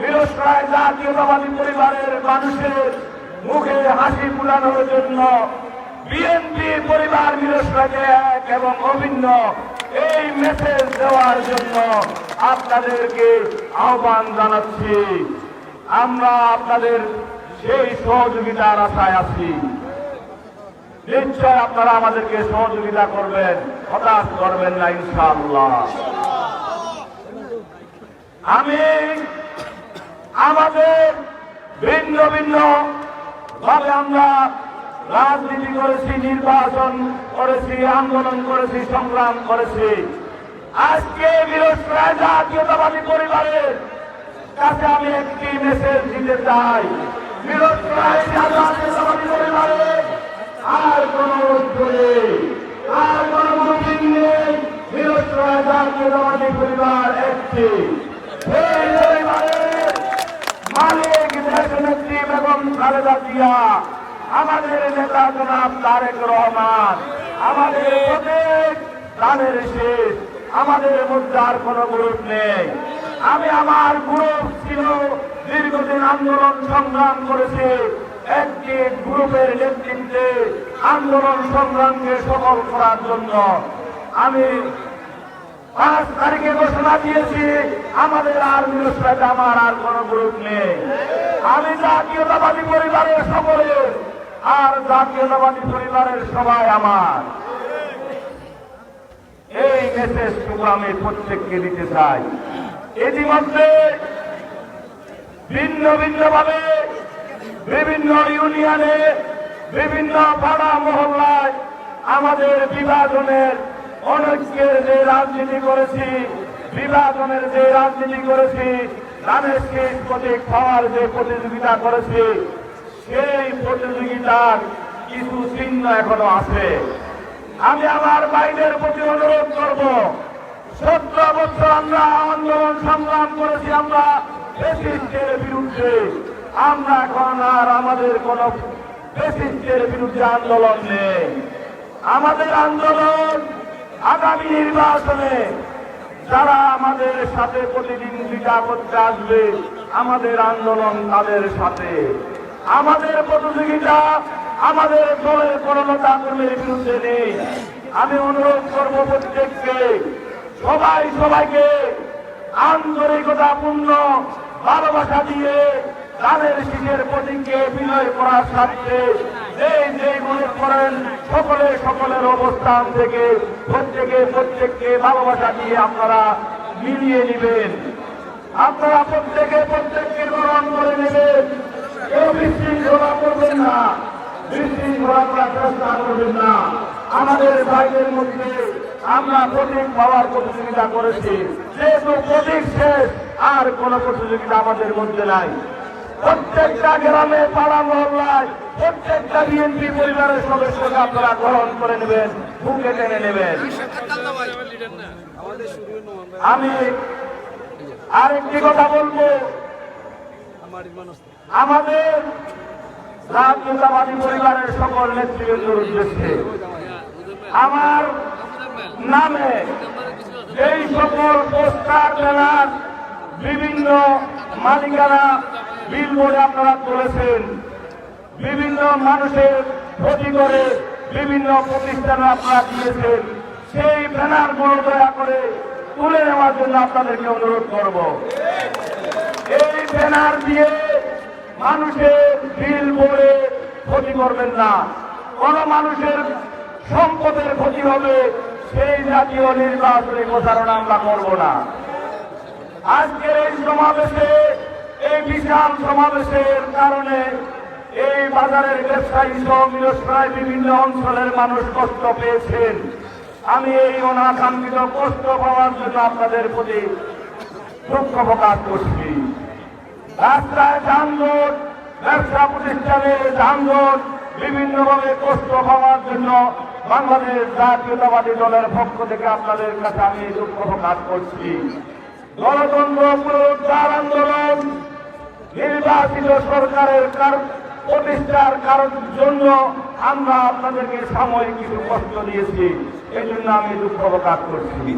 মিরসরাই জাতীয়তাবাদী পরিবারের মানুষের মুখে হাসি ফুটানোর জন্য বিএনপি পরিবার মিরসরাইতে এক এবং অভিন্ন এই মেসেজ দেওয়ার জন্য আপনাদেরকে আহ্বান জানাচ্ছি। আমরা আপনাদের সেই সহযোগিতার আশায় আছি। নিশ্চয় আপনারা আমাদেরকে সহযোগিতা করবেন, হতাশ করবেন না ইনশাআল্লাহ। আমি আমাদের ভিন্ন ভিন্ন ভাবে আমরা রাজনীতি করেছি, নির্বাচন করেছি, আন্দোলন করেছি, সংগ্রাম করেছি। আজকে মিরসরাই জাতীয়তাবাদী পরিবারের কাছে আমি একটি মেসেজ দিতে চাই। মিরসরাই জাতীয়তাবাদী পরিবারের আর কোন ঐক্য নেই, আর কোন গ্রুপিং নেই। মিরসরাই জাতীয়তাবাদী পরিবার একটি। এই পরিবারের মালিক দেশনেত্রী বেগম খালেদা জিয়া, আমাদের নেতা জনাব তারেক রহমান, আমাদের প্রত্যেক প্রাণের শেষ। আমাদের মধ্যে আর কোন গ্রুপ নেই। আমি আমার গ্রুপ ছিল, দীর্ঘদিন আন্দোলন সংগ্রাম করেছে, একটি গ্রুপের নেতৃত্বে আন্দোলন সংগ্রামকে সফল করার জন্য আমি 5 তারিখে ঘোষণা দিয়েছি আমাদের আর মিরসরাইতে আমার আর কোন গ্রুপ নেই। আমি জাতীয়তাবাদী পরিবারের সকলের, আর জাতীয়তাবাদী পরিবারের সবাই আমার। এই মেসেজটুকু আমি প্রত্যেককে দিতে চাই। ইতিমধ্যে ভিন্ন ভিন্ন ভাবে বিভিন্ন ইউনিয়নে, বিভিন্ন পাড়া মহল্লায় আমাদের বিভাজনের, অনৈক্যের যে রাজনীতি করেছি, বিভাজনের যে রাজনীতি করেছি, ধানের শীষ প্রতীক পাওয়ার যে প্রতিযোগিতা করেছি, সেই প্রতিযোগিতার কিছু চিহ্ন এখনো আছে। আমি আমার ভাইদের প্রতি অনুরোধ করব, 17 বছর আমরা আন্দোলন সংগ্রাম করেছি, আমরা ফ্যাসিস্টের বিরুদ্ধে। আমরা এখন আর আমাদের কোন ফ্যাসিস্টের বিরুদ্ধে আন্দোলন নেই। আমাদের আন্দোলন আগামী নির্বাচনে যারা আমাদের সাথে প্রতিদ্বন্দ্বিতা করতে আসবে, আমাদের আন্দোলন তাদের সাথে। আমাদের প্রতিযোগিতা আমাদের দলের কোন নেতা কর্মীর বিরুদ্ধে নেই। আমি অনুরোধ করব প্রত্যেককে, সবাইকে আন্তরিকতাপূর্ণ ভালোবাসা দিয়ে ধানের শীষের প্রতীককে বিনয় করার সাথে যে মনে করেন সকলের অবস্থান থেকে প্রত্যেককে ভালোবাসা দিয়ে আপনারা মিলিয়ে নেবেন। আপনারা প্রত্যেককে গ্রহণ করে নেবেন। কেউ বিশৃঙ্খলা করবেন না, বিশৃঙ্খলা করার চেষ্টা করবেন না। আমাদের ভাইদের মধ্যে আমরা প্রতীক পাওয়ার প্রতিযোগিতা করেছি, যেহেতু প্রতীক শেষ, আর কোন প্রতিযোগিতা আমাদের মধ্যে নাই। প্রত্যেকটা গ্রামে, পাড়া মহল্লায় প্রত্যেকটা বিএনপি পরিবারের সদস্যকে আপনারা গ্রহণ করে নেবেন, বুকে টেনে নেবেন। আমি আরেকটি কথা বলবো, আমাদের জাতীয়তাবাদী পরিবারের সকল নেতৃবৃন্দের উদ্দেশ্যে আমার নামে এই সকল পোস্টার, ব্যানার, বিভিন্ন মালিকানা, বিলবোর্ডে আপনারা তুলেছেন, বিভিন্ন মানুষের ক্ষতি করে বিভিন্ন প্রতিষ্ঠানে আপনারা দিয়েছেন, সেই ব্যানারগুলো দয়া করে তুলে নেওয়ার জন্য আপনাদেরকে অনুরোধ করব। এই ব্যানার দিয়ে মানুষের বিলবোর্ডে ক্ষতি করবেন না। কোন মানুষের সম্পদের ক্ষতি হবে সেই জাতীয় নির্বাচনী প্রচারণা আমরা করব না। আজকের এই সমাবেশে, এই বিশাল সমাবেশের কারণে এই বাজারের ব্যবসায়ী সহ মিরসরাই বিভিন্ন অঞ্চলের মানুষ কষ্ট পেয়েছেন। আমি এই অনাকাঙ্ক্ষিত কষ্ট পাওয়ার জন্য আপনাদের প্রতি দুঃখ প্রকাশ করছি। রাস্তায় যানজট, ব্যবসা প্রতিষ্ঠানে যানজট, বিভিন্নভাবে কষ্ট পাওয়ার জন্য বাংলাদেশ জাতীয়তাবাদী দলের পক্ষ থেকে আপনাদের কাছে আমি দুঃখ প্রকাশ করছি। গণতন্ত্র পুনরুদ্ধার আন্দোলন, নির্বাচিত সরকারের প্রতিষ্ঠার কারণ জন্য আমরা আপনাদেরকে সাময়িক কিছু কষ্ট দিয়েছি, এই জন্য আমি দুঃখ প্রকাশ করছি।